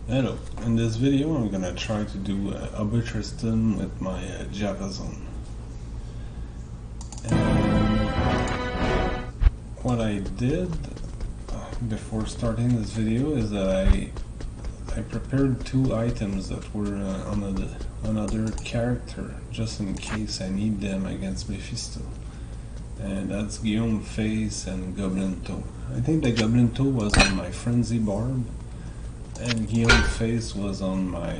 Hello, in this video I'm gonna try to do Uber Tristam with my Javason. And what I did before starting this video is that I prepared two items that were on another character just in case I need them against Mephisto. And that's Guillaume Face and Goblin Toe. I think the Goblin Toe was on my Frenzy Barb, and Guillaume Face was on my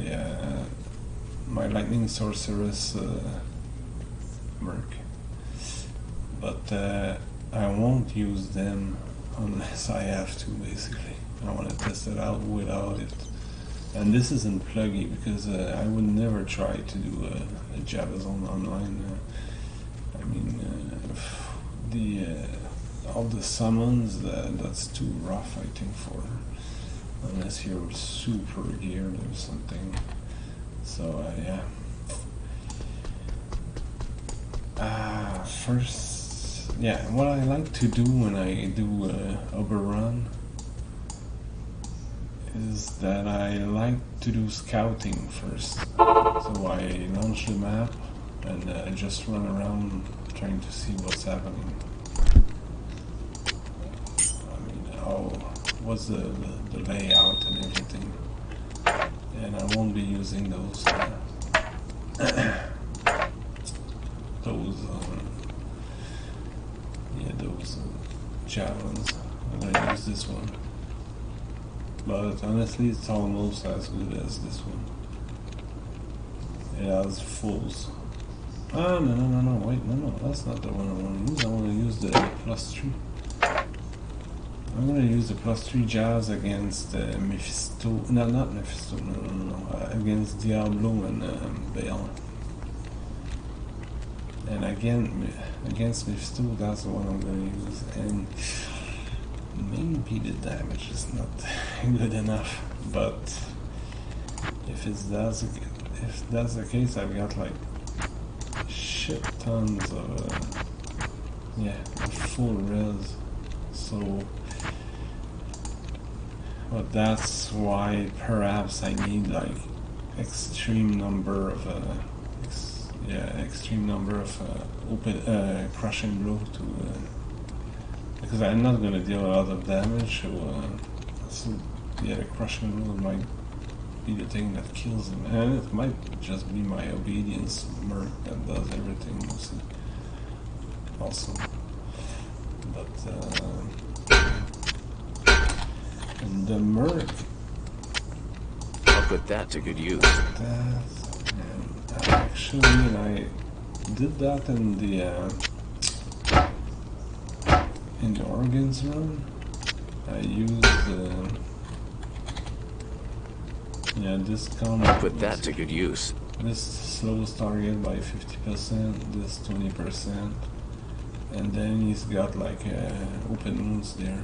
my Lightning Sorceress Merc. But I won't use them unless I have to, basically. I want to test it out without it. And this isn't pluggy because I would never try to do a Javason online. I mean, all the summons, that's too rough, I think, for unless you're super geared or something. So yeah. First, yeah, what I like to do when I do Uber Run is that I like to do scouting first. So I launch the map and I just run around trying to see what's happening. I mean, what's the layout and everything. And I won't be using those those javelins. I'm gonna use this one. But honestly, it's almost as good as this one. It has fulls. Ah, no, wait, no, that's not the one I want to use. I want to use the +3. I'm going to use the +3 jazz against Mephisto. No, not Mephisto, no. Against Diablo and Baal. And again, against Mephisto, that's the one I'm going to use. And maybe the damage is not good enough, but if that's the case, I've got like shit tons of full res. So, but that's why perhaps I need like extreme number of open crushing blow to because I'm not gonna deal a lot of damage. So yeah, crushing blow might be the thing that kills him, and it might just be my obedience merc that does everything mostly. Also, but and the merc. I'll put that to good use. Actually, I did that in the organs run. I used this combo. I'll put that to good use. This slows target by 50%, this 20%, and then he's got like open wounds there.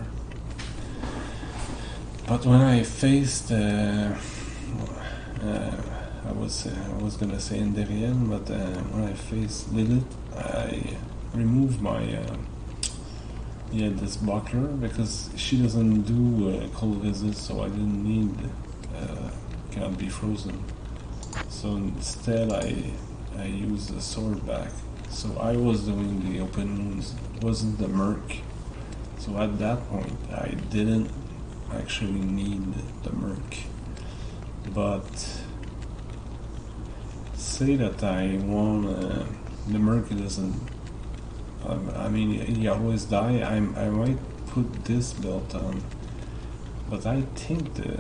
But when I faced I was gonna say Enderian, but when I faced Lilith, I removed my this buckler because she doesn't do cold visits, so I didn't need can't be frozen. So instead, I used the sword back. So I was doing the open wounds, wasn't the merc. So at that point, I didn't actually need the merc, but say that I want the merc doesn't. I mean, he always die. I might put this belt on, but I think the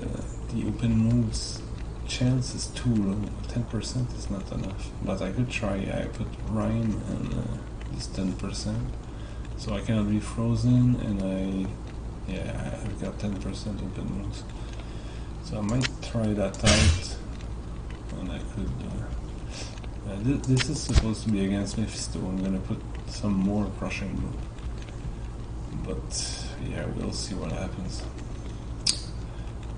open moves chance is too low. 10% is not enough. But I could try. I put Rhyme and this 10%, so I cannot be frozen, and I've got 10% open moves. So I might try that out, and I could. This is supposed to be against Mephisto. I'm gonna put some more crushing blow, but yeah, we'll see what happens.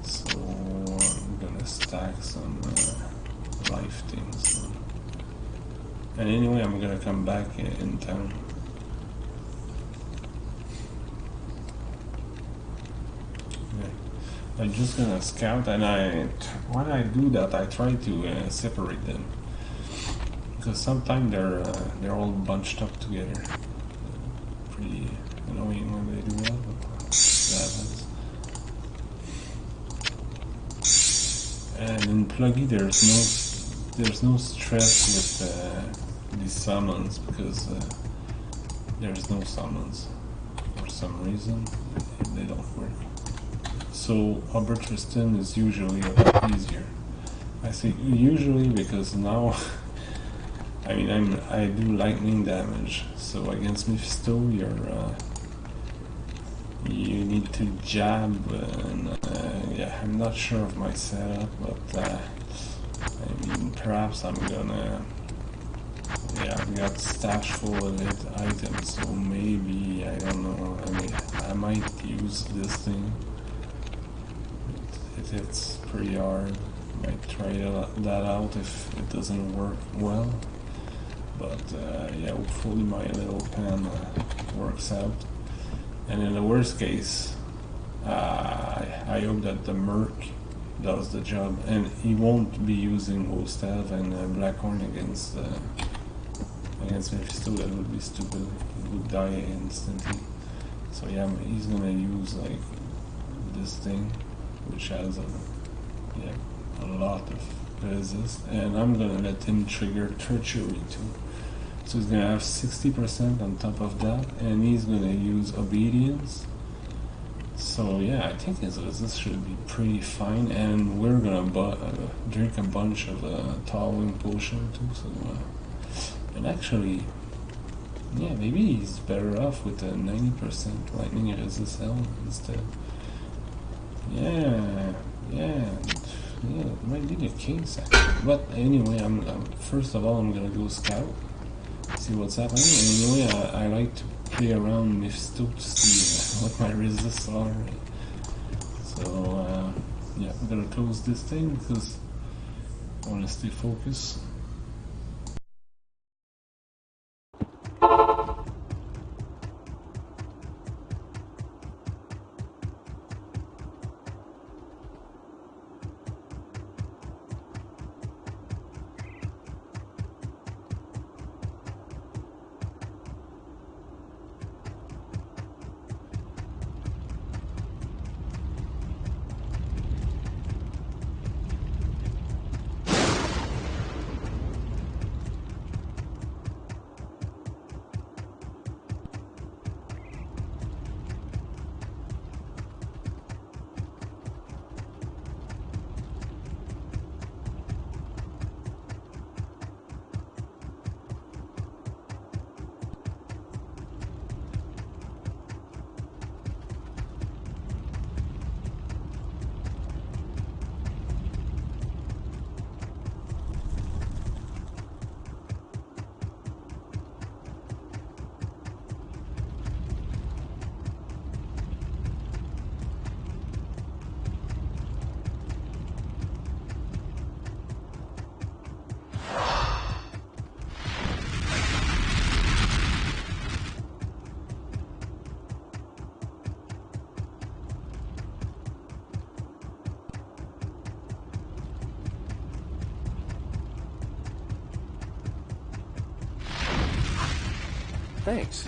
So I'm gonna stack some life things, and anyway, I'm gonna come back in town. Okay. I'm just gonna scout, and when I do that, I try to separate them because sometimes they're all bunched up together. Pretty annoying when they do that, but that happens. And in Pluggy, there's no stress with these summons because there's no summons for some reason. They don't work. So Uber Tristam is usually a lot easier. I say usually because now, I mean, I do lightning damage. So against Mephisto, you need to jab, and yeah, I'm not sure of my setup, but I mean, perhaps I'm gonna. Yeah, I've got stash full of it items, so maybe I don't know. I mean, I might use this thing. It's pretty hard. Might try that out if it doesn't work well. But yeah, hopefully my little plan works out. And in the worst case, I hope that the Merc does the job, and he won't be using Ostav and Blackhorn against Mephisto. That would be stupid. He would die instantly. So yeah, he's gonna use like this thing, which has a lot of resist, and I'm gonna let him trigger treachery too. So he's gonna have 60% on top of that, and he's gonna use obedience. So yeah, I think his resist should be pretty fine, and we're gonna drink a bunch of Tallwing potion too. So and actually, yeah, maybe he's better off with a 90% lightning resist helm instead. Yeah, it might be the case actually. But anyway, first of all, I'm gonna go scout, see what's happening. And anyway, I like to play around Mephisto to see what my resists are. So yeah, I'm gonna close this thing because I want to stay focused. Thanks.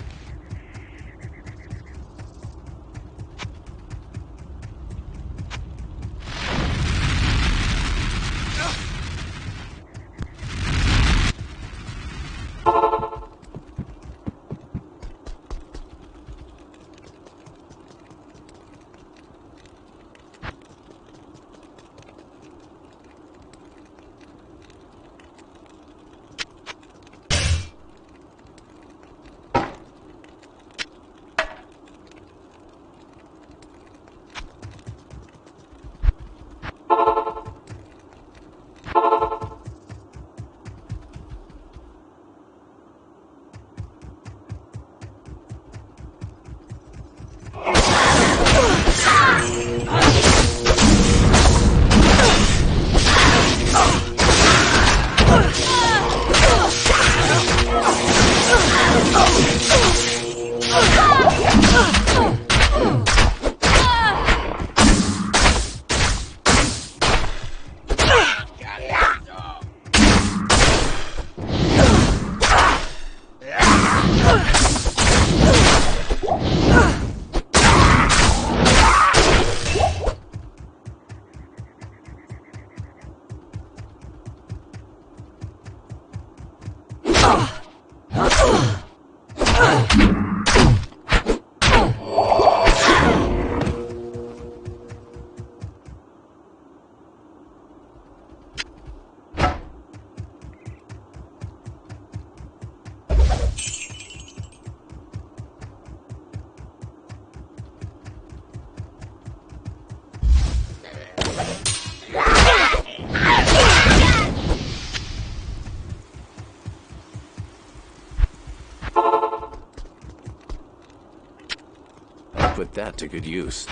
Put that to good use.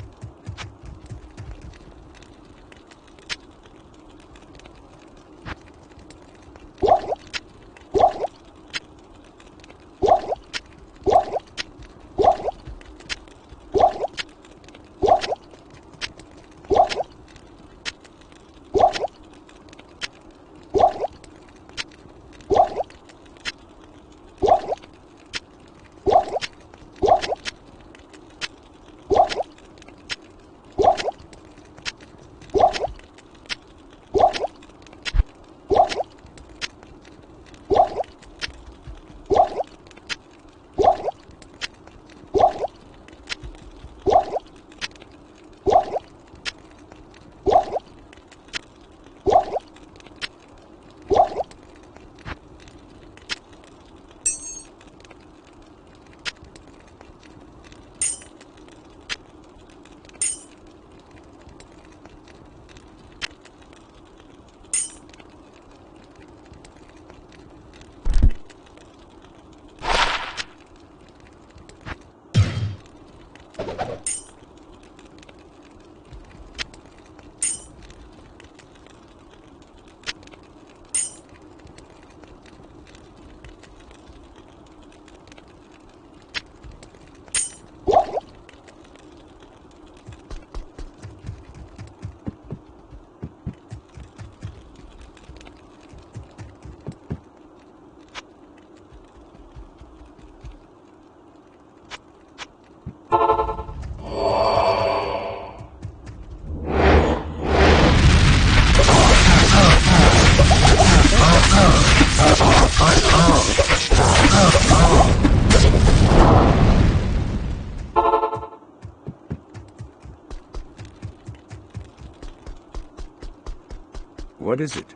What is it?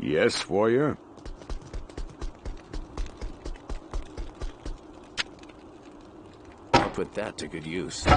Yes, warrior? I'll put that to good use.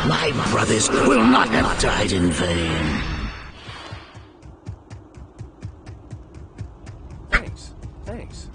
My brothers will not have died in vain. Thanks. Thanks.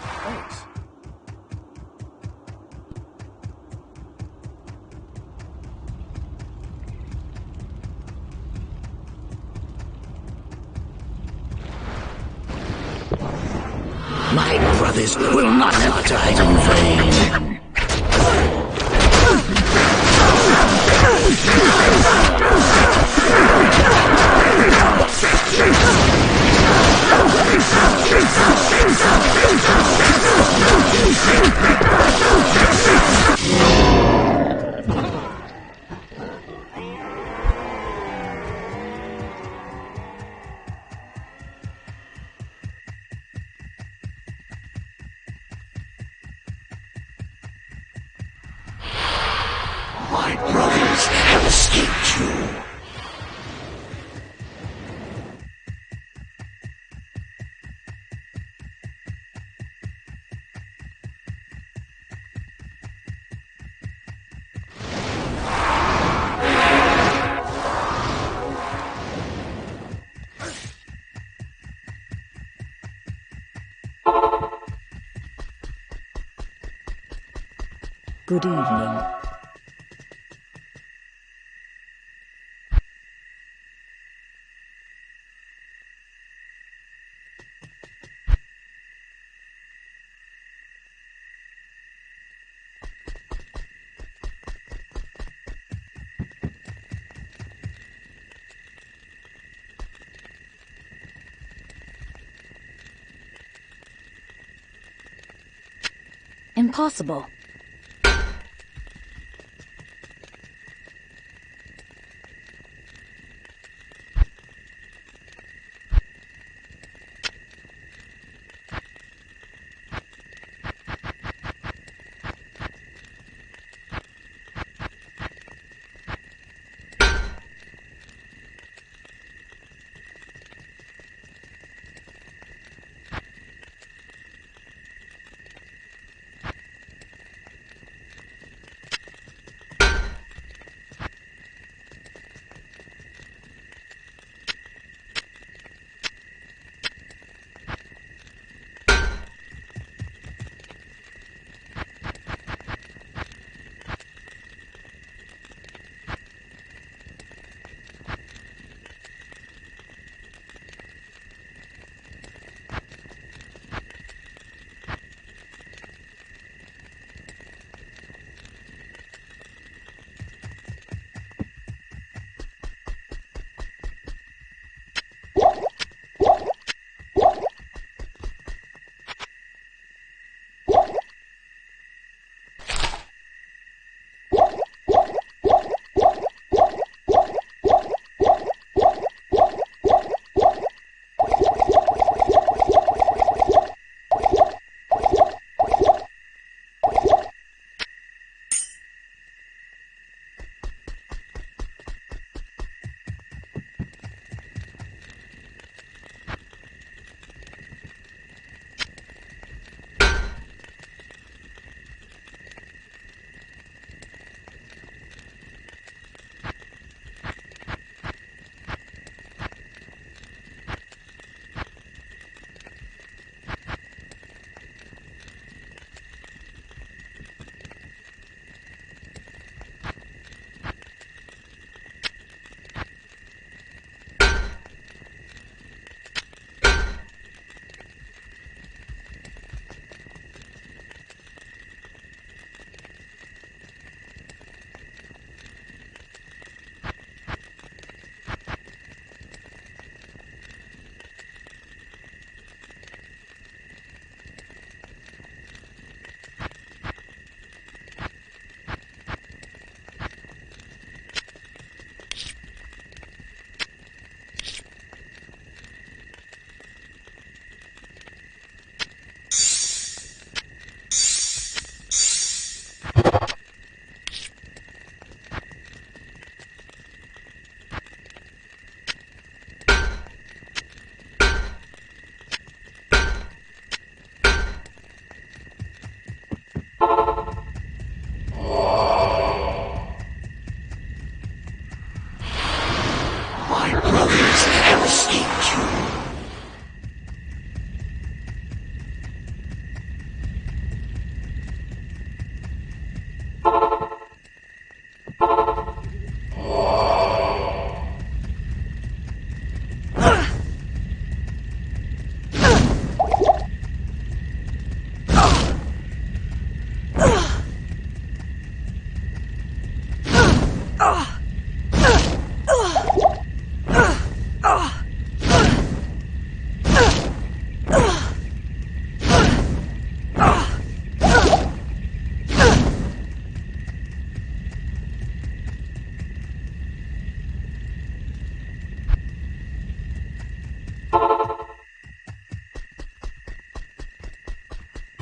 Thanks. My brothers will not have died in vain. My brothers have escaped you. Good evening. Impossible.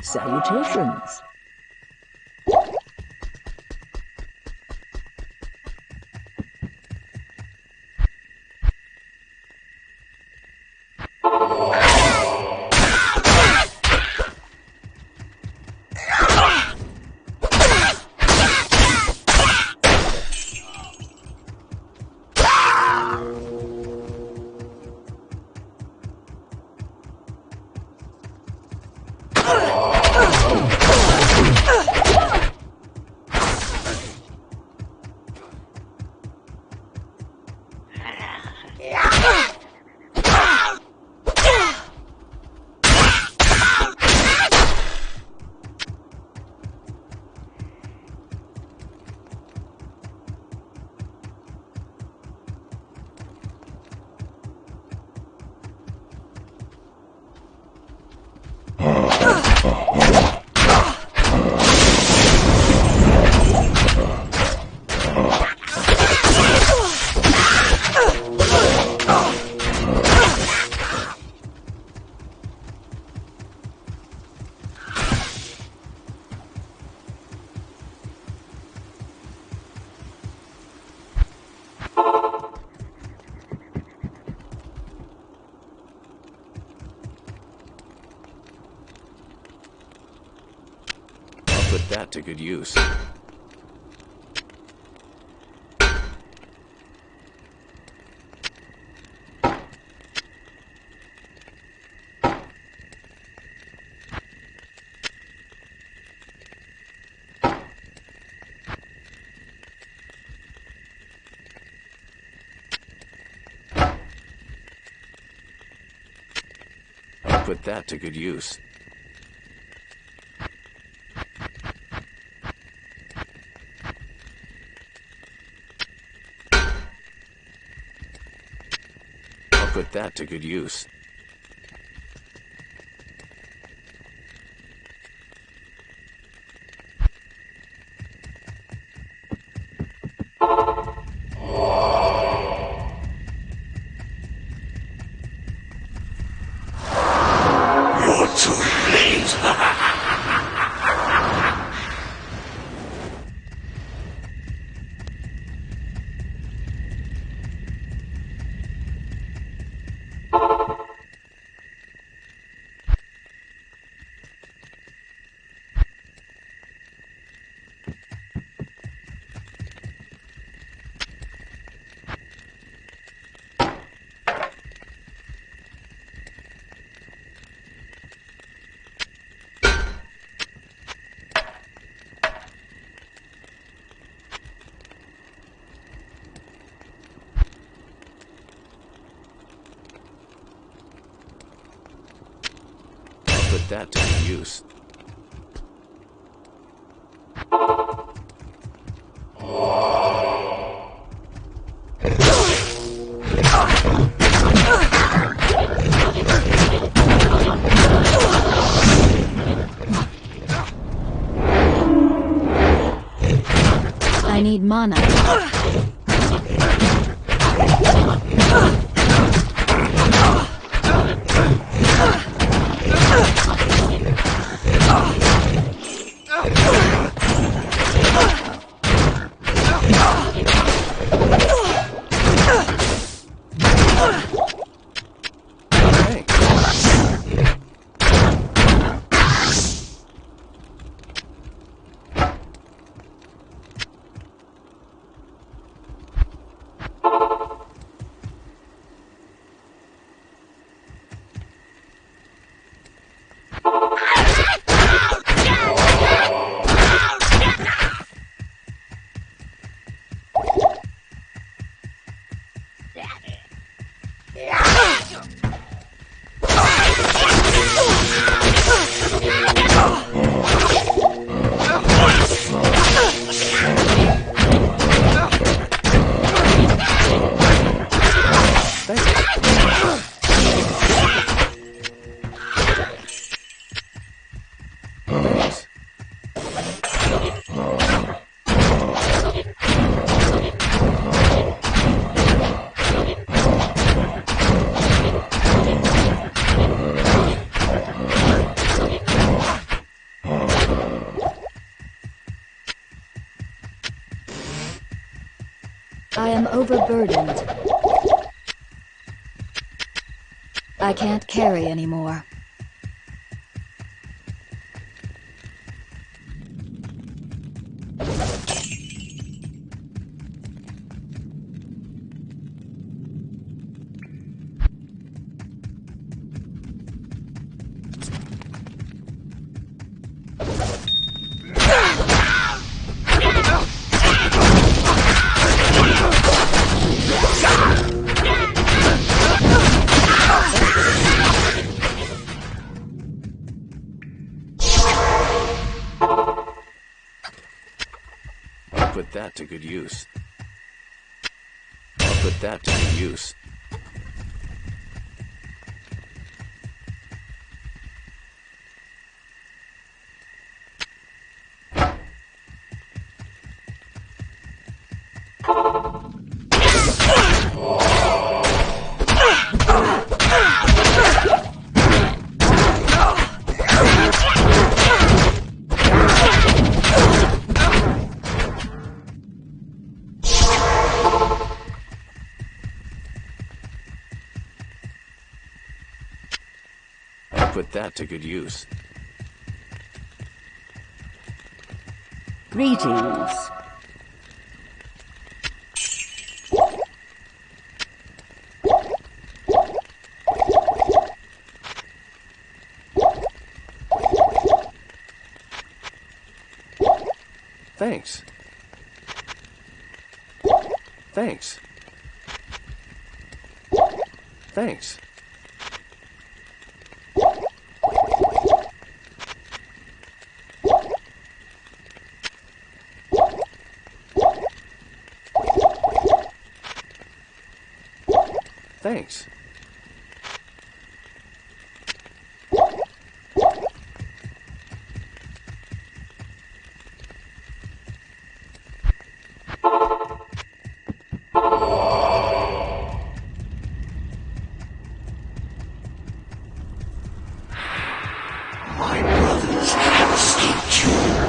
Salutations. Put that to good use. I'll put that to good use. Put that to good use. You're too late. Put that to good use. I need mana. I am overburdened. I can't carry anymore. Put that to good use. I'll put that to good use. Put that to good use. Greetings. Thanks. Thanks. Thanks. Thanks. My brothers have escaped you.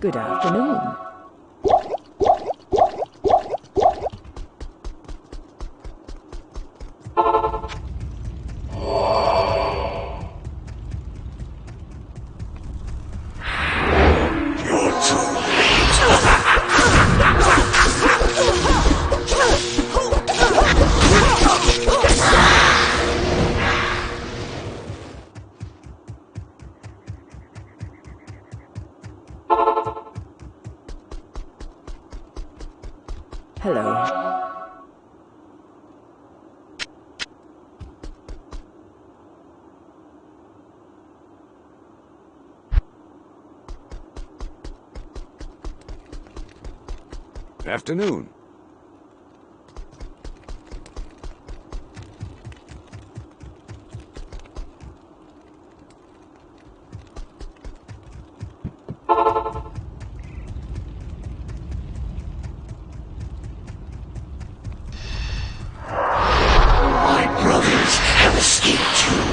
Good afternoon. Afternoon. My brothers have escaped you.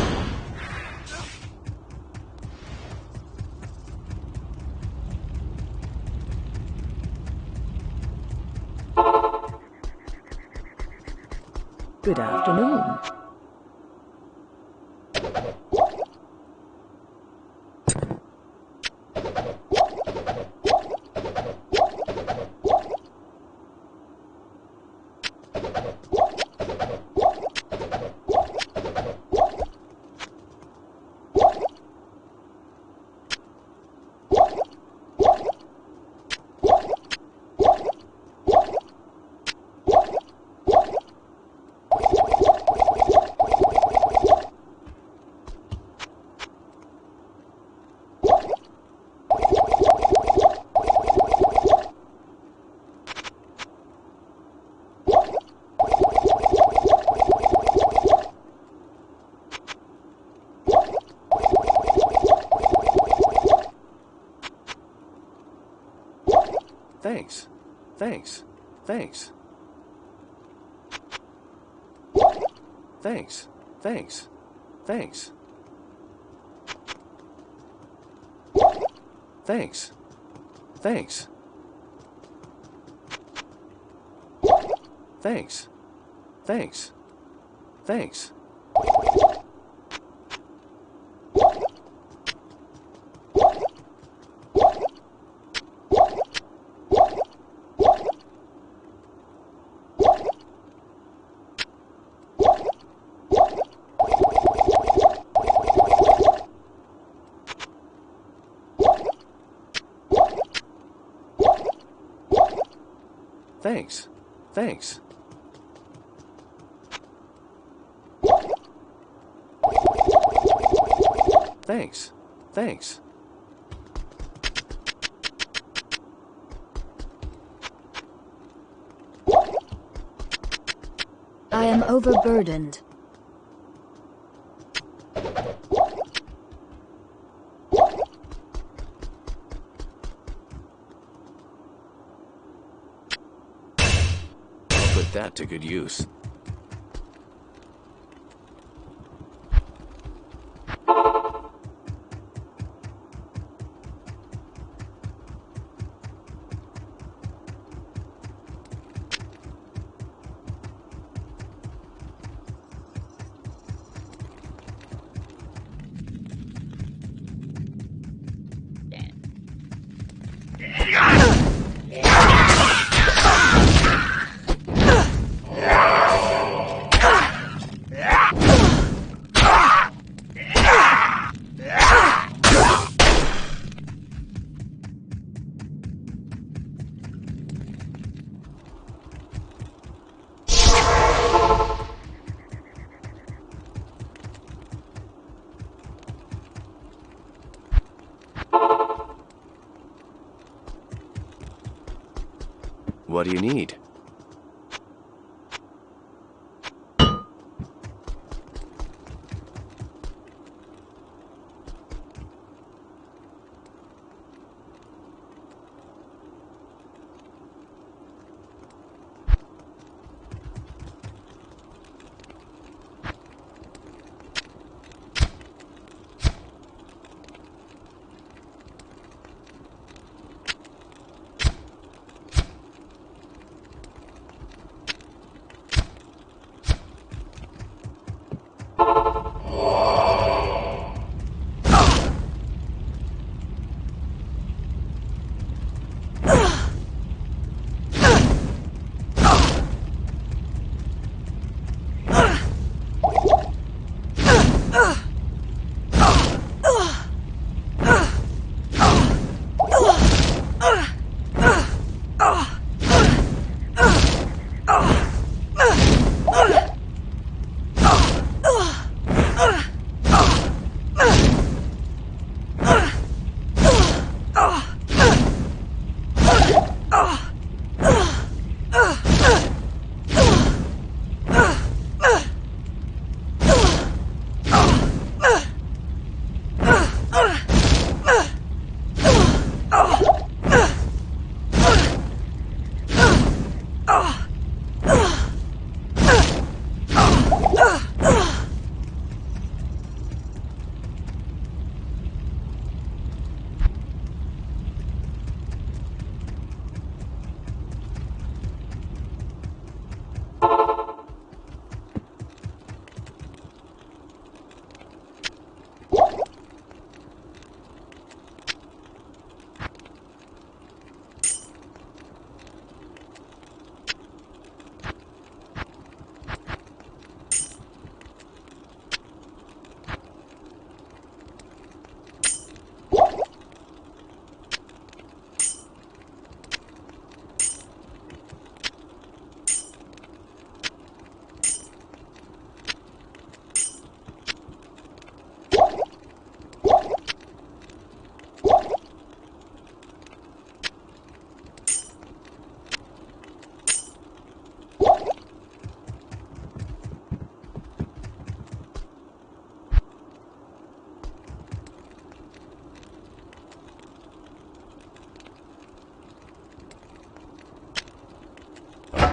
Good afternoon. Thanks. Thanks. Thanks. Thanks. Thanks. Thanks. Thanks. Thanks. Thanks. Thanks. Thanks. Thanks. Thanks. Thanks. Thanks. I am overburdened. I'll put that to good use. What do you need?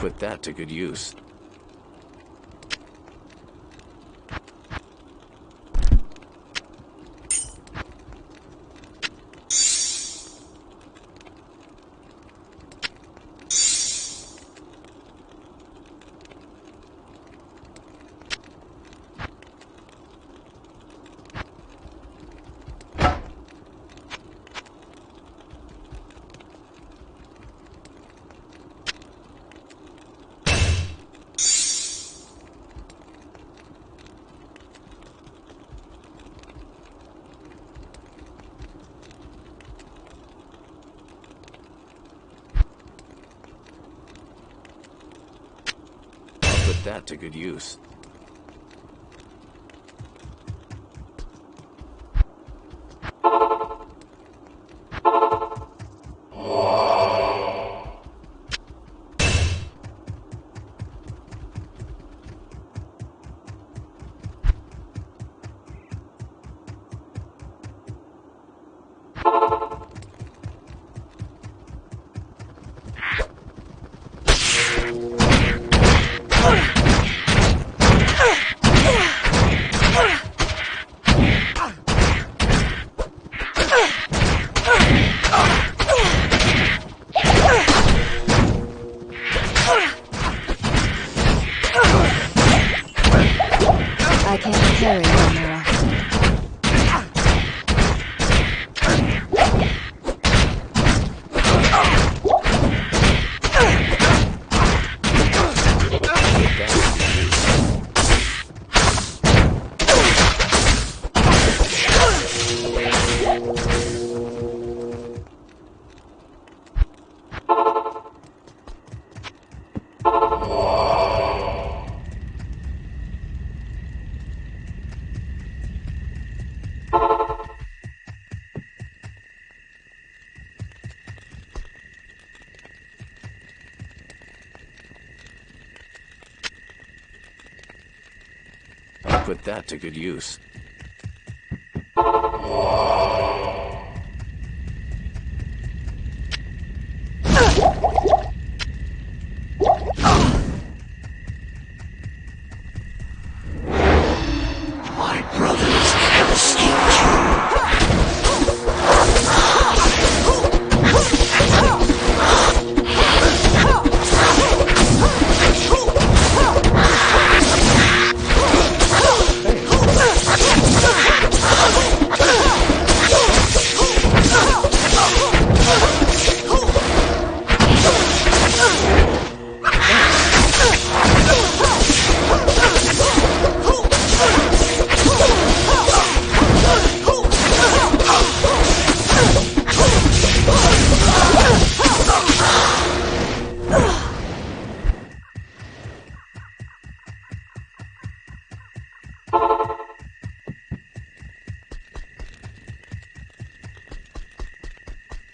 put that to good use. Put that to good use. I can't carry no more. Put that to good use. My brothers have escaped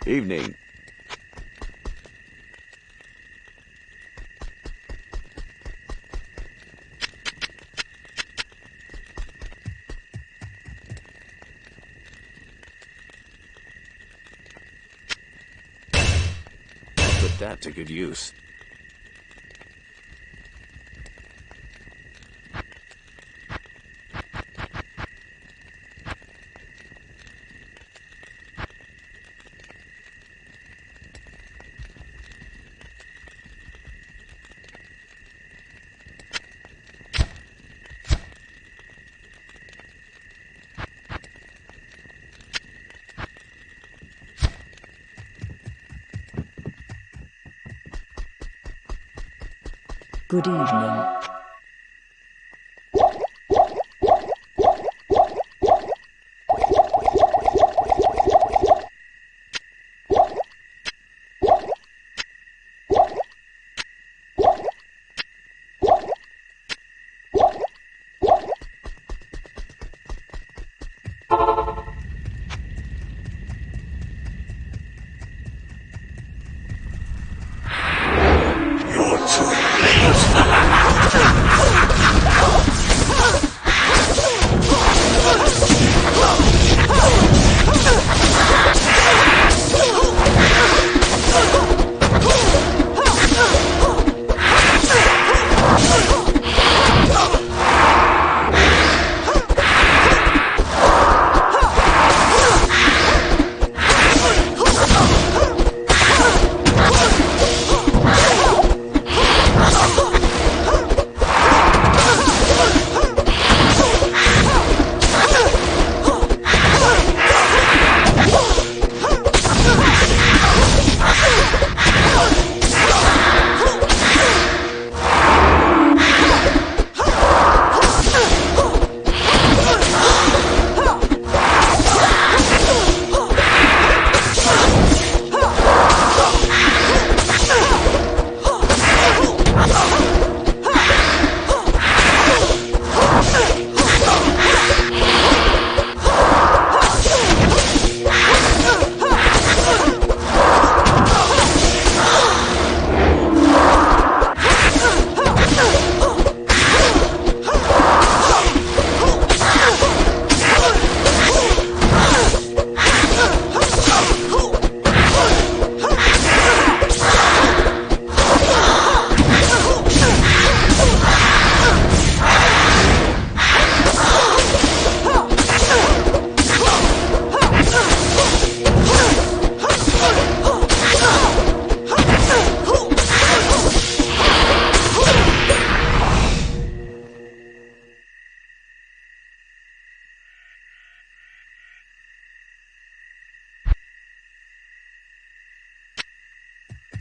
Evening. Put that to good use. Good evening. You're too late.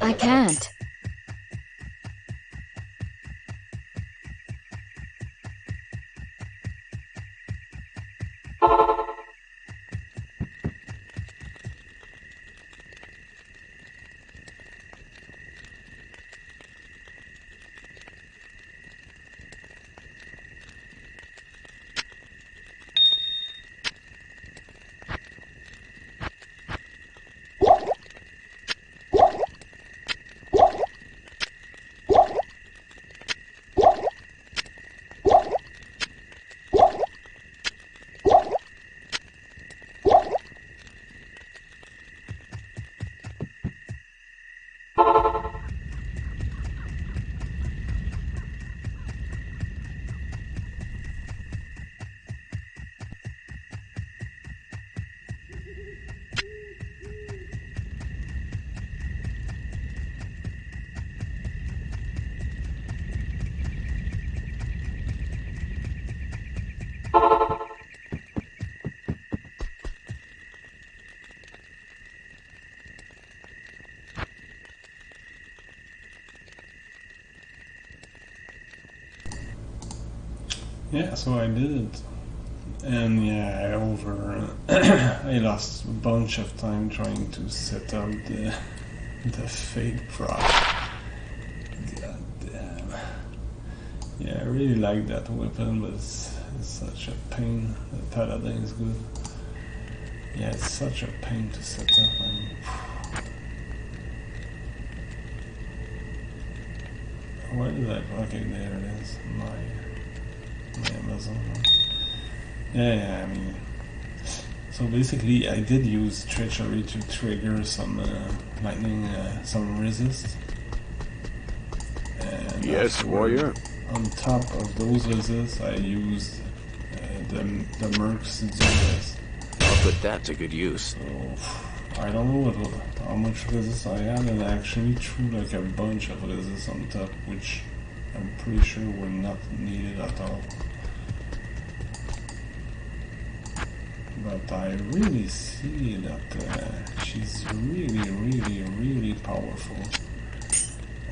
I can't. Yeah, so I did it. And yeah, I lost a bunch of time trying to set up the fade prop. God damn. Yeah, I really like that weapon, but it's such a pain. The paladin is good. Yeah, it's such a pain to set up. I mean, why did I? Okay, there it is. My Amazon. Yeah, I mean, so basically I did use treachery to trigger some lightning, some resist. And Yes, warrior. on top of those resists, I used the Mercs Javason. I'll put that to good use. So I don't know how much resist I had, and I actually threw like a bunch of resist on top, which I'm pretty sure were not needed at all. But I really see that she's really powerful.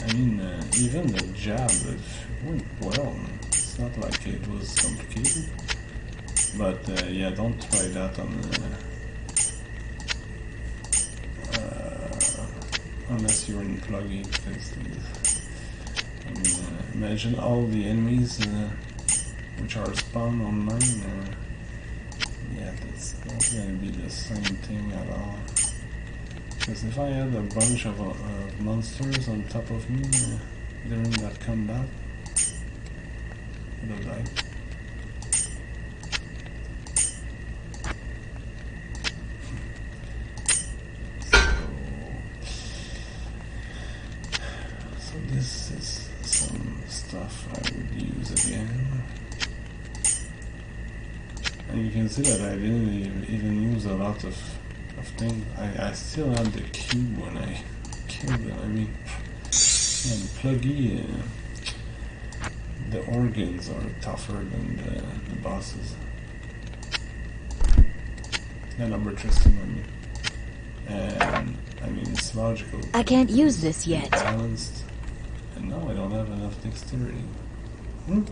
I mean, even the jab, it went well. It's not like it was complicated. But yeah, don't try that on unless you're in pluggy, because I mean, imagine all the enemies which are spawned on mine. Yeah, that's not gonna be the same thing at all. Because if I had a bunch of monsters on top of me during that combat, I would have died. So this is some stuff I would use again. And you can see that I didn't even use a lot of things. I still had the cube when I killed them. I mean, and pluggy, the organs are tougher than the bosses. And Uber Tristam, I mean. And I mean, it's logical. I can't use this yet. Balanced. And now I don't have enough dexterity. Why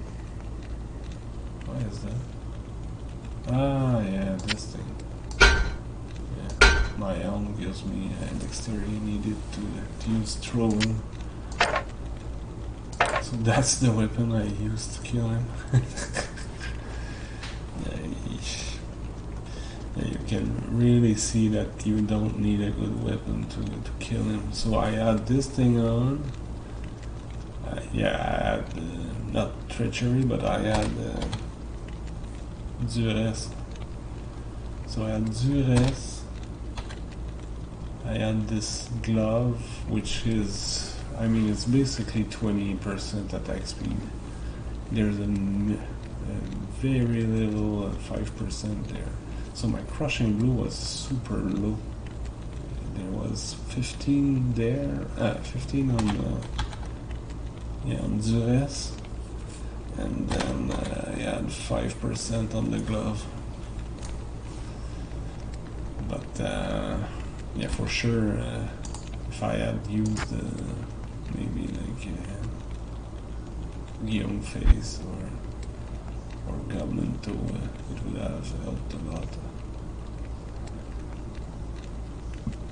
is that? Ah, yeah, this thing. Yeah, my helm gives me dexterity needed to use throwing. So that's the weapon I used to kill him. Yeah, you can really see that you don't need a good weapon to kill him. So I had this thing on. Yeah, I had not treachery, but I had duress. So I had duress. I had this glove, which is, I mean, it's basically 20% attack speed. There's a very little 5% there. So my crushing blow was super low. There was 15 there, 15 on on duress, and then I had 5% on the glove. But yeah, for sure, if I had used maybe like Guillaume Face or Goblin Toe, it would have helped a lot.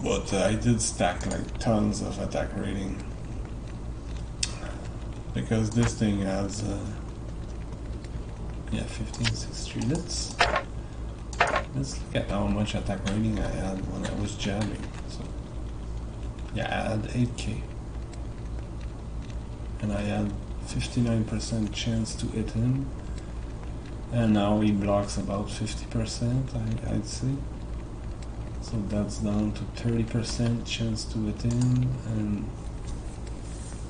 But I did stack like tons of attack rating because this thing has 1563. Let's look at how much attack rating I had when I was jamming. So yeah, I had 8k and I had 59% chance to hit him, and now he blocks about 50%, I'd say. So that's down to 30% chance to hit him, and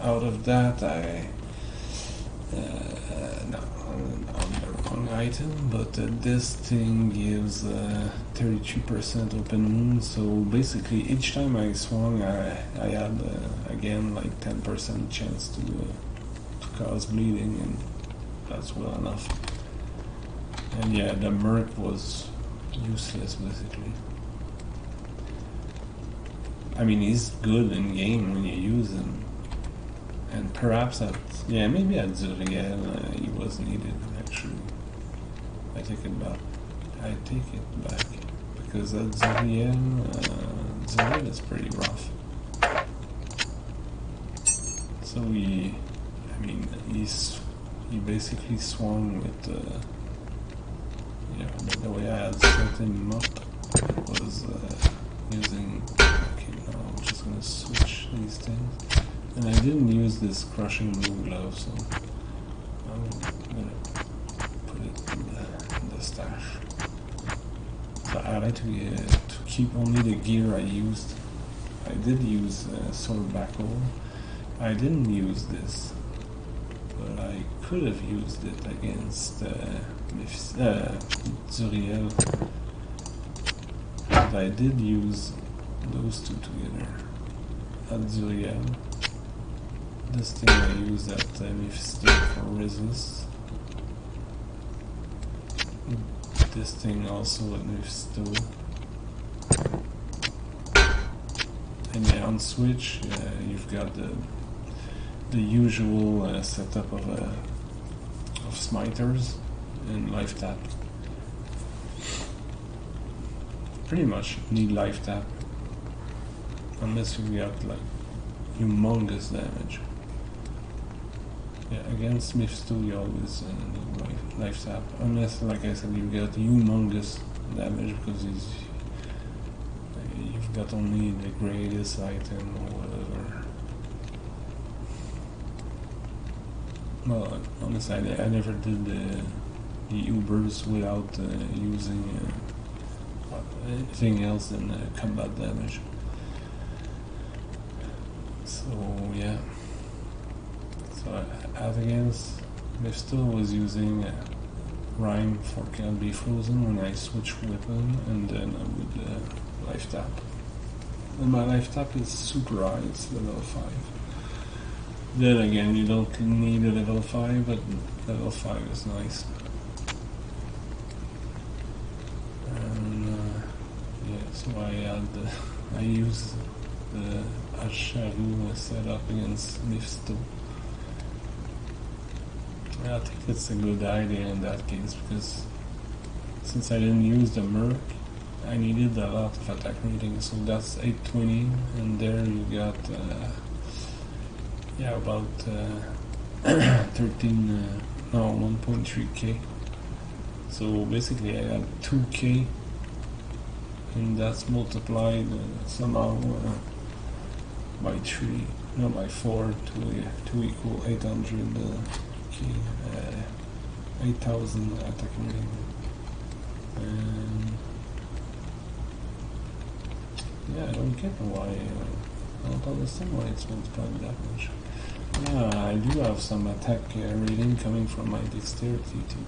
out of that no, on the wrong item, but this thing gives 33% open wound, so basically each time I swung I had again like 10% chance to cause bleeding, and that's well enough. And yeah, the Merc was useless basically. I mean, he's good in game when you use him, and perhaps maybe at Zuriel he was needed actually. I take it back because at Zuriel is pretty rough. So he basically swung with the way I had set him up was using. Okay, now I'm just gonna switch these things. And I didn't use this crushing blue glove, so I'm gonna put it in the stash. So I like to keep only the gear I used. I did use sword backhold. I didn't use this, but I could have used it against Zuriel. But I did use those two together at Zuriel. This thing I used at Mephisto for resist. This thing also at Mephisto. And yeah, on Switch, you've got the usual setup of smiters and life tap. Pretty much need life tap, unless you got like humongous damage. Yeah, against Mephisto you always need life tap, unless, like I said, you got humongous damage because you've got only the greatest item or whatever. Well, honestly, I never did the Ubers without using anything else than combat damage. So yeah. So as against Mephisto was using Rhyme for Can't Be Frozen when I switch weapon, and then I would life tap. And my life tap is super high, it's level 5. Then again, you don't need a level 5, but level 5 is nice. And yeah, so I used the Asharu setup against Mephisto. I think it's a good idea in that case, because since I didn't use the Merc, I needed a lot of attack rating, so that's 820, and there you got about 1.3k. So basically I had 2k, and that's multiplied somehow by 3, no, by 4 to equal 800k, 8,000 attack rating. And yeah, I don't get why, I don't understand why it's multiplied that much. Yeah, I do have some attack rating coming from my dexterity too.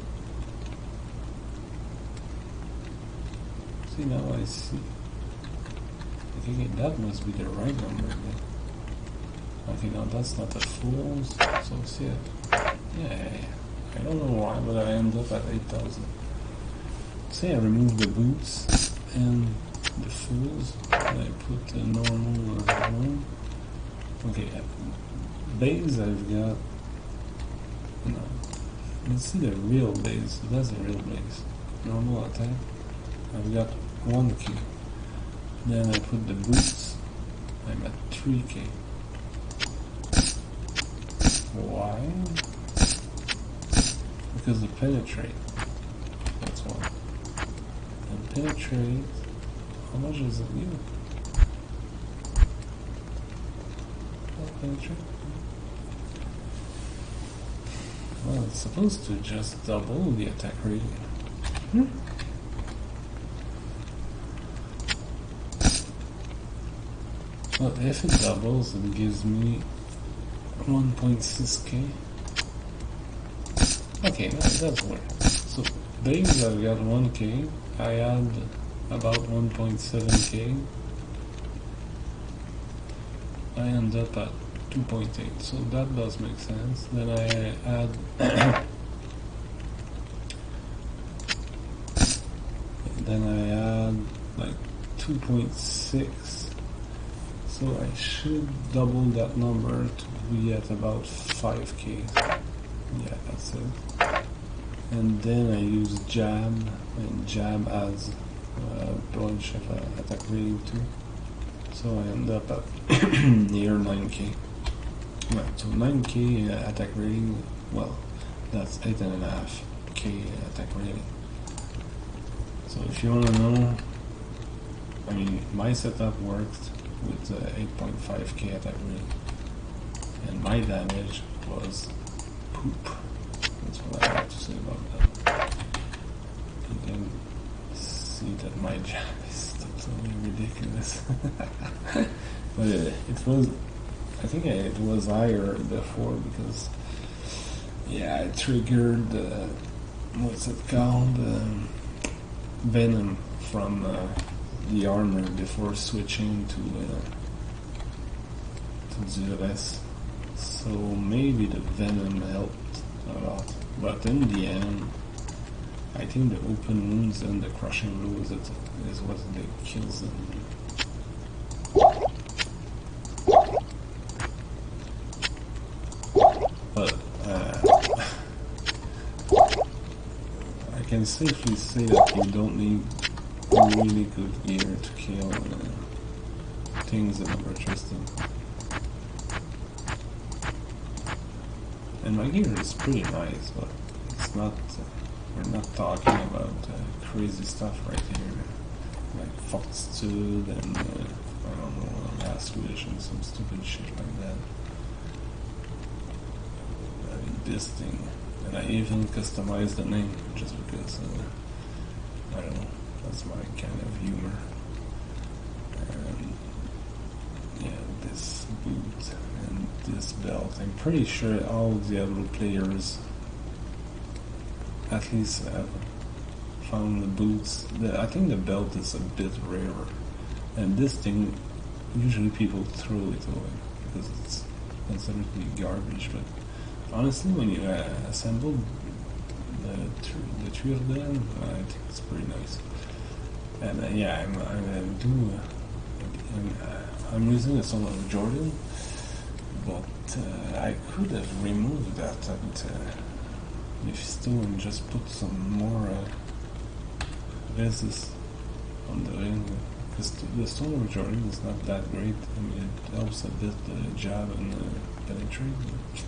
See, now I see. Okay, that must be the right number then. Okay, now that's not a full, so see it. Yeah, I don't know why, but I end up at 8,000. Say I remove the boots, and diffuse, and I put the normal as one. Okay, base I've got, no, let's see the real base, that's the real base. Normal attack, I've got 1k. Then I put the boots, I'm at 3k. Why? Because the penetrate, that's one. And penetrate, how much does it give? Penetrate? Well, it's supposed to just double the attack rating. Well, if it doubles, it gives me 1.6k. Okay, that's weird. So, base I've got 1k, I add about 1.7k, I end up at 2.8, so that does make sense. Then I add then I add like 2.6, so I should double that number to be at about 5k. Yeah, that's it. And then I use jab, and jab adds a bunch of attack rating too. So I end up at near 9k. Right, so 9k attack rating, well, that's 8.5k attack rating. So if you want to know, I mean, my setup worked with 8.5k attack rating, and my damage was poop. That's what I have to say about that. You can see that my jab is totally ridiculous. But it was, I think it was higher before because, yeah, I triggered, what's it called, venom from the armor before switching to Javason. So maybe the venom helped a lot, but in the end, I think the open wounds and the crushing blows is what kills them. But I can safely say that you don't need really good gear to kill things in Uber Tristam. And my gear is pretty nice, but it's not, we're not talking about crazy stuff right here, like Fortitude and I don't know, Last Wish and some stupid shit like that. I mean, this thing, and I even customized the name just because, I don't know, that's my kind of humor. And yeah, this boot and this belt, I'm pretty sure all the other players at least have found the boots. I think the belt is a bit rarer, and this thing, usually people throw it away because it's considered to be garbage, but honestly when you assemble the three of them, I think it's pretty nice. And yeah, I'm using a Son of Jordan, but I could have removed that and Mephisto and just put some more resist on the ring, because the Stone of Jordan is not that great. I mean, it helps a bit the jab and penetrate, but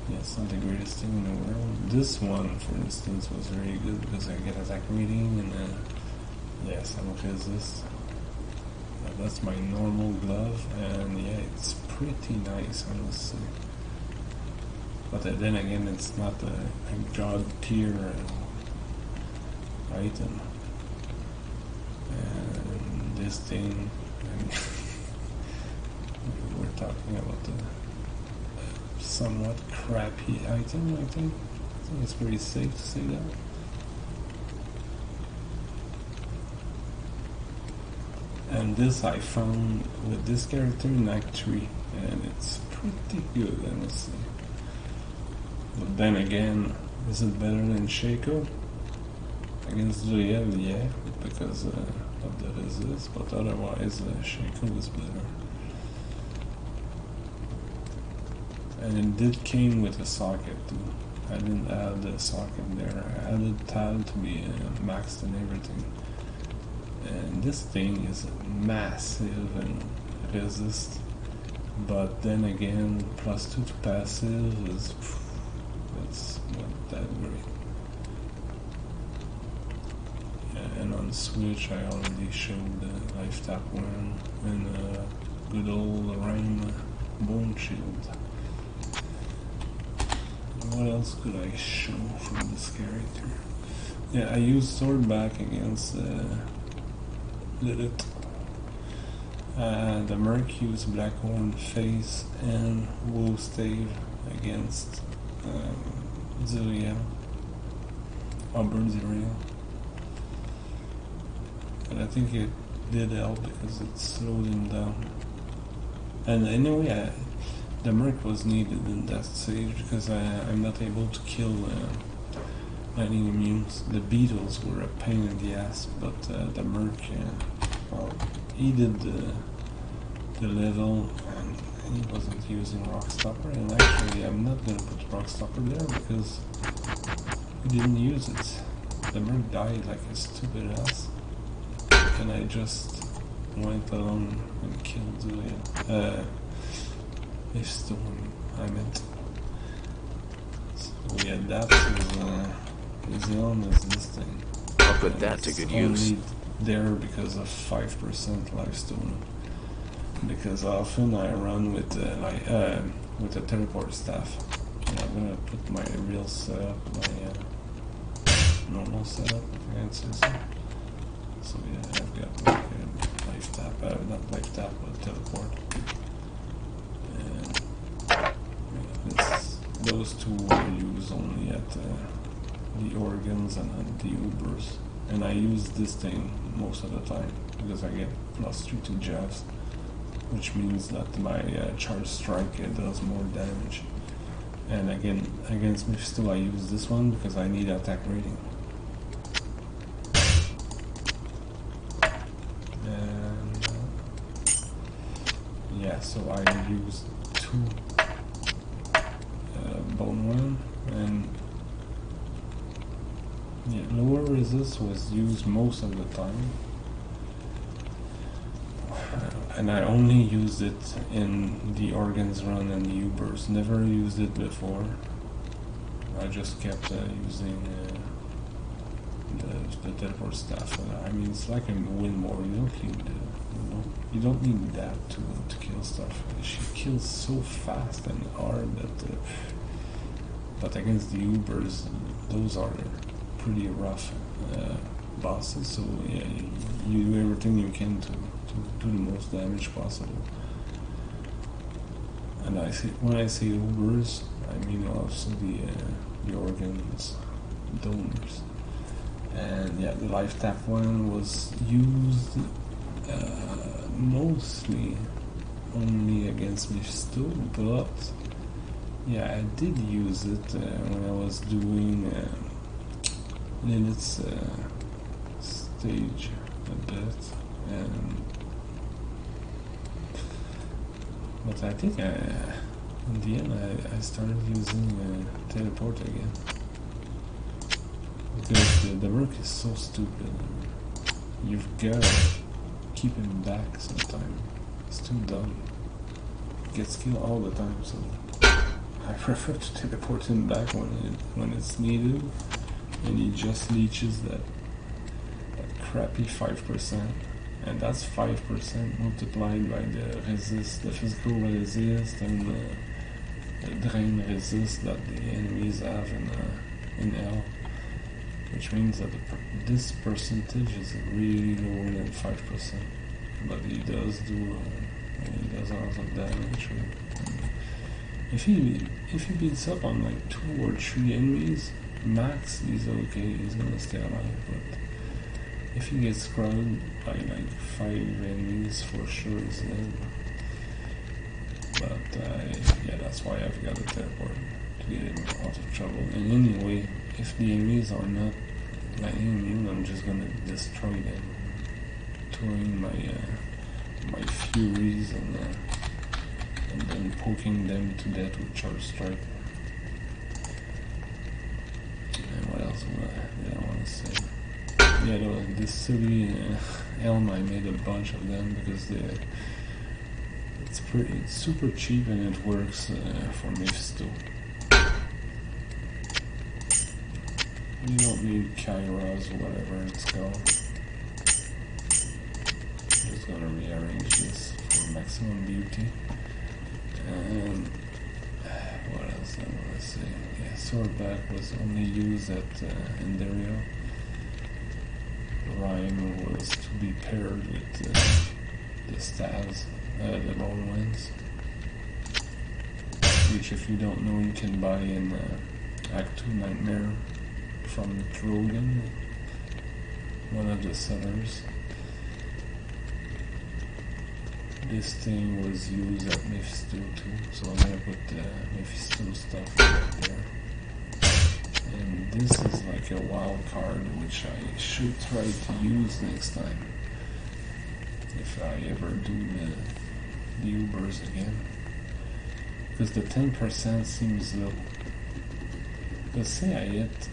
yeah, it's not the greatest thing in the world. This one, for instance, was very good because I get attack rating and yeah, some resist. That's my normal glove, and yeah, it's pretty nice, honestly. But then again, it's not a god tier item. And this thing, I mean, we're talking about a somewhat crappy item, I think. I think it's pretty safe to say that. And this I found with this character in Act 3, and it's pretty good, honestly. But then again, is it better than Shaco? Against Zoel, yeah, because of the resist, but otherwise Shaco is better. And it did came with a socket too. I didn't add the socket there. I added tab to be maxed and everything. And this thing is massive and resist, but then again, +2 to passive is it's not that great. And on Switch, I already showed the life tap one and good old rain bone shield. What else could I show from this character? Yeah, I used sword back against Lilith. The Merc used Blackhorn face and Woe Stave against Ziriel. Auburn Ziriel. And I think it did help because it slowed him down. And anyway, the Merc was needed in that stage because I'm not able to kill any immunes. The beetles were a pain in the ass, but the Merc, well, he did the level and he wasn't using Rockstopper. And actually, I'm not gonna put Rockstopper there because he didn't use it. The Merc died like a stupid ass, and I just went along and killed Zulia. If Stone, I meant. So yeah, that is this thing. I'll put that to good use. Only there because of 5% lifestone. Because often I run with a teleport staff. And I'm gonna put my real setup, my normal setup, if I can say so. So yeah, I've got like a life tap, not life tap, but teleport. Those two are used only at the organs and the Ubers, and I use this thing most of the time because I get +3 to Javs, which means that my charge strike does more damage. And again, against Mephisto I use this one because I need attack rating. And yeah, so I use 2 bone one, and yeah, lower resist was used most of the time, and I only used it in the organs run and the Ubers. Never used it before. I just kept using the teleport staff. I mean, it's like a win more. You don't need that to kill stuff. She kills so fast and hard that. But against the Ubers, those are pretty rough bosses. So yeah, you do everything you can to do the most damage possible. And when I say Ubers, I mean also the organs donors. And yeah, the life tap one was used mostly only against Mephisto, but yeah, I did use it when I was doing Lilith's stage a bit, but I think in the end I started using teleport again because the Merc is so stupid. You've got to keep him back sometimes. It's too dumb. Gets killed all the time, so I prefer to teleport him back when it's needed, and he just leeches that crappy 5%, and that's 5% multiplied by the resist, the physical resist, and the drain resist that the enemies have in L, which means that this percentage is really lower than 5%, but he does a lot of damage. If he beats up on like 2 or 3 enemies, max, he's okay, he's gonna stay alive, but if he gets crowded by like 5 enemies, for sure he's dead. But yeah, that's why I've got to teleport to get him out of trouble. And anyway, if the enemies are not like immune, I'm just gonna destroy them. throwing my furies and then poking them to death with charge strike. And what else did I want to say? Yeah, this silly elm, I made a bunch of them because it's super cheap and it works for myths too. You don't need Kairos or whatever it's called. I'm just gonna rearrange this for maximum beauty. And what else I want to say? Yeah, swordback was only used at Enderio. Rhyme was to be paired with the staves, the long ones, which, if you don't know, you can buy in Act 2 Nightmare from Drogon, one of the sellers. This thing was used at Mephisto too, so I'm gonna put the Mephisto stuff right there. And this is like a wild card, which I should try to use next time if I ever do the Ubers again, because the 10% seems low. Let's say I hit,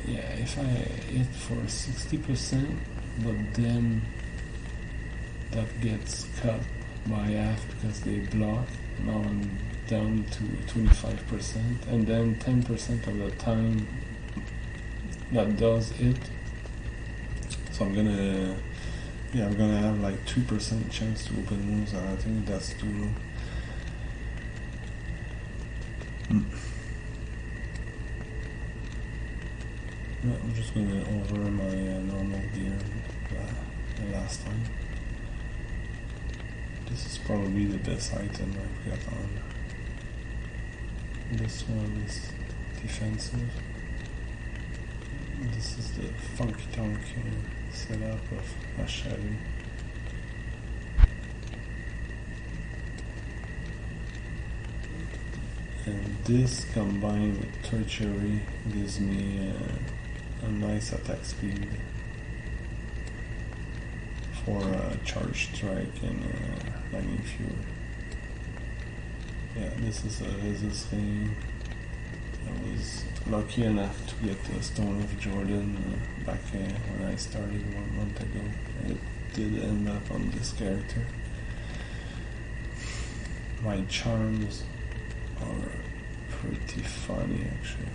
if I hit for 60%, but then that gets cut by half because they block. Now I'm down to 25%, and then 10% of the time that does it. So I'm gonna have like 2% chance to open moves, and I think that's too low. No, I'm just gonna over my normal gear the last time. This is probably the best item I've got on. This one is defensive. This is the funky tonk setup of Ashari. And this combined with Treachery gives me a nice attack speed for charge strike and lightning fury. Yeah, this is a resist thing. I was lucky enough to get the Stone of Jordan back when I started 1 month ago. It did end up on this character. My charms are pretty funny actually.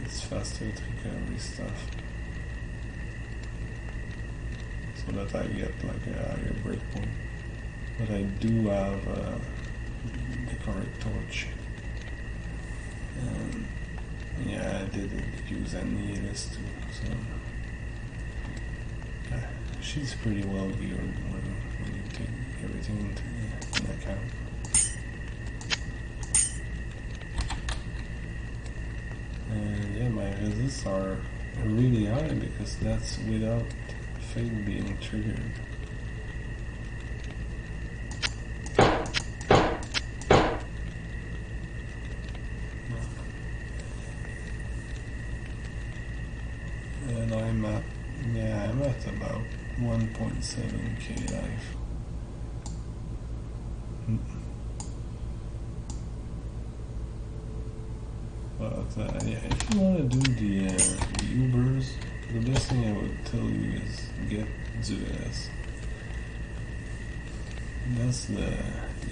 It's faster recovery stuff, so that I get like a higher breakpoint. But I do have the correct torch. And yeah, I didn't use any of this too, so she's pretty well geared when you take everything into account. And yeah, my resists are really high because that's without Fate being triggered. And I'm at about 1.7k life. But yeah, if you want to do the Ubers, the best thing I would tell you is get Javason. That's the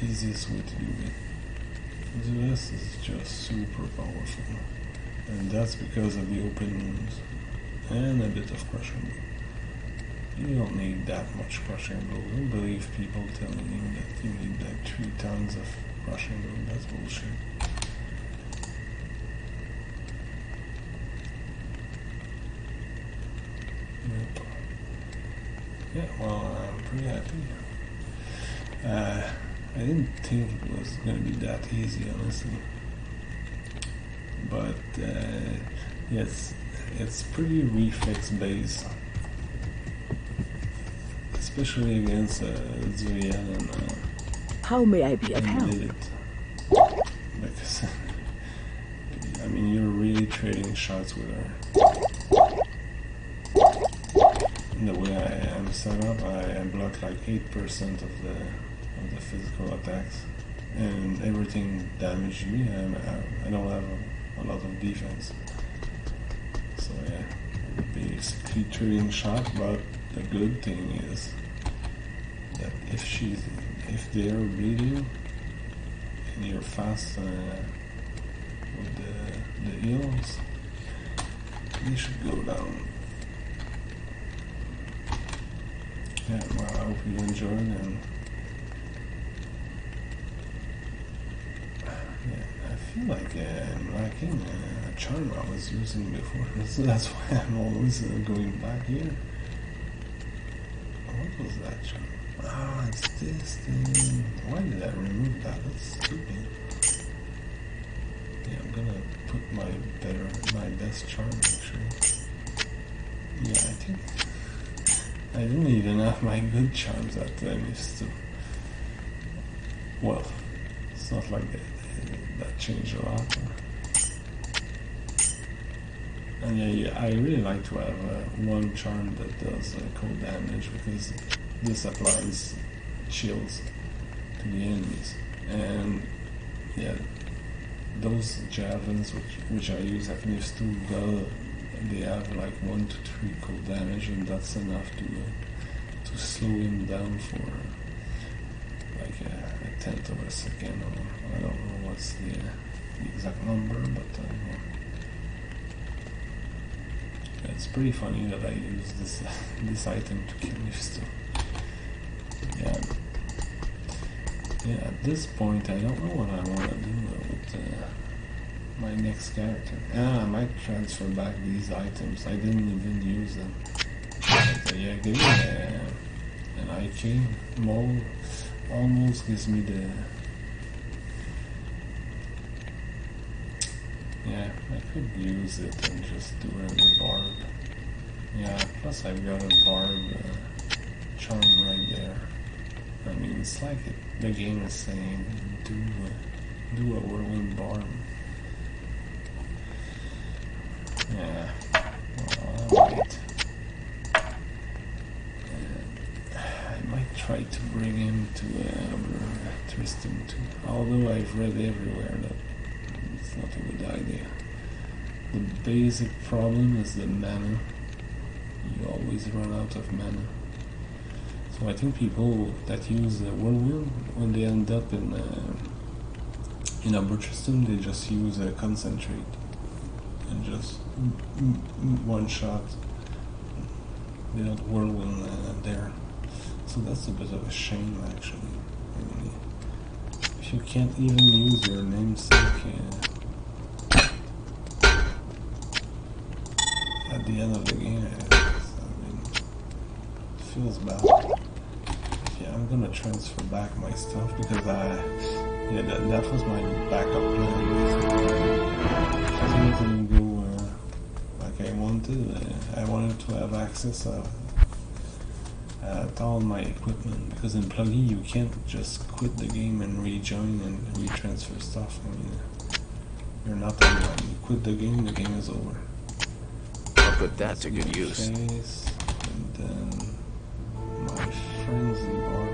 easiest way to do it. Javason is just super powerful, and that's because of the open wounds and a bit of crushing blow. You don't need that much crushing blow. Don't believe people telling you that you need like 3 tons of crushing blow. That's bullshit. Yep. Yeah, well, I'm pretty happy. I didn't think it was going to be that easy, honestly. But yes, it's pretty reflex based, especially against Zuriel and How may I be of help? did it. Because I mean, you're really trading shots with her. the way I am set up, I block like 8% of the physical attacks, and everything damaged me. I don't have a lot of defense, so yeah, basically trading shot. But the good thing is that if they are bleeding and you're fast with the heals, they should go down. Yeah, well, I hope you enjoyed, and yeah, I feel like I'm lacking a charm I was using before, so that's why I'm always going back here. What was that charm? Ah, it's this thing. Why did I remove that? That's stupid. Yeah, I'm gonna put my best charm actually. Yeah, I think I didn't even have my good charms that time used to. Well, it's not like that changed a lot. And yeah, I really like to have one charm that does cold damage, because this applies chills to the enemies. And yeah, those Javans which I use at Nifs 2, they have like 1 to 3 cold damage, and that's enough to slow him down for like a tenth of a second, or I don't know what's the exact number, but it's pretty funny that I use this item to kill Nifs 2. Yeah, at this point I don't know what I want to do with my next character. I might transfer back these items. I didn't even use them. But yeah, give me an IK mold. Almost gives me the... Yeah, I could use it and just do it with barb. Yeah, plus I've got a barb charm right there. I mean, it's like the game is saying, do a whirling barb. Yeah, well, alright. I might try to bring him to Uber Tristam too, although I've read everywhere that it's not a good idea. The basic problem is the mana. You always run out of mana. So I think people that use Whirlwind, when they end up in Uber Tristam, they just use a concentrate and just one shot. They don't Whirlwind there. So that's a bit of a shame, actually. I mean, if you can't even use your namesake at the end of the game, I mean, it feels bad. Yeah, I'm gonna transfer back my stuff because that was my backup plan. So it didn't go like I wanted. I wanted to have access to all my equipment, because in Pluggy you can't just quit the game and rejoin and retransfer stuff. I mean, you're not online. You quit the game is over. I'll put that to good use. And then my frenzy bar,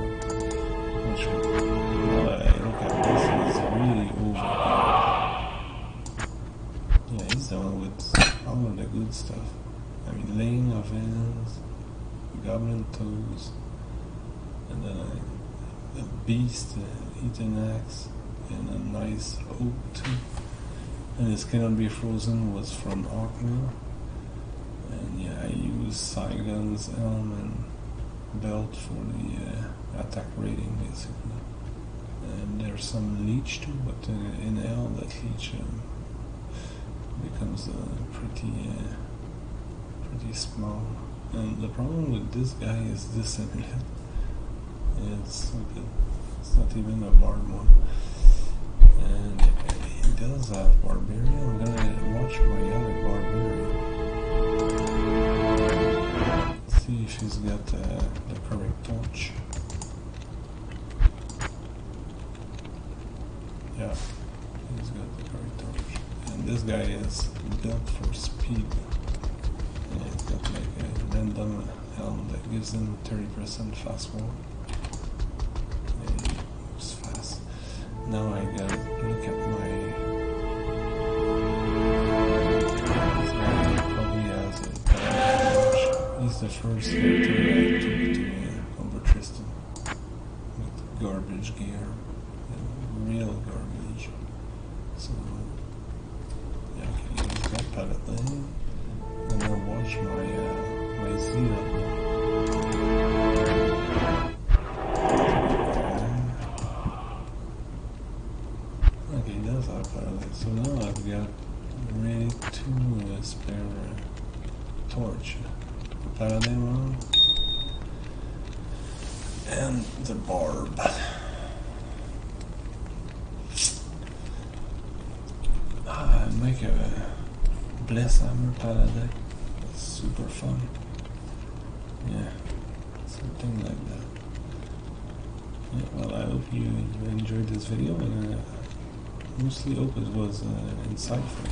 which when I look at this, is really overpowered. Yeah, he's the one with all of the good stuff. I mean, laying of hands, goblin toes, and then a beast, eaten axe, and a nice oak too. And this cannot be frozen was from Hawkmill. And yeah, I use Saigon's helm and belt for the attack rating basically. And there's some leech too, but in hell that leech becomes pretty small. And the problem with this guy is this amulet. It's not even a barb one. And he does have barbarian. I'm gonna watch my other barbarian. See if he's got the correct torch. Yeah, he's got the correct torch. And this guy is built for speed. Yeah, it's got like a random helm that gives them 30% fast walk. Yeah, it moves fast. Now I gotta look at my... This guy probably has a bad. He's the first character I took to Uber Tristam with garbage gear, real garbage. So yeah, okay, he's got pallet lane. And I'll watch my zero. Okay, he does have pallet lane. So now I've got ready to spare torch. Paladin on and the barb. Make a bless hammer paladin. That's super fun. Yeah, something like that. Yeah, well, I hope you enjoyed this video, and mostly hope it was insightful.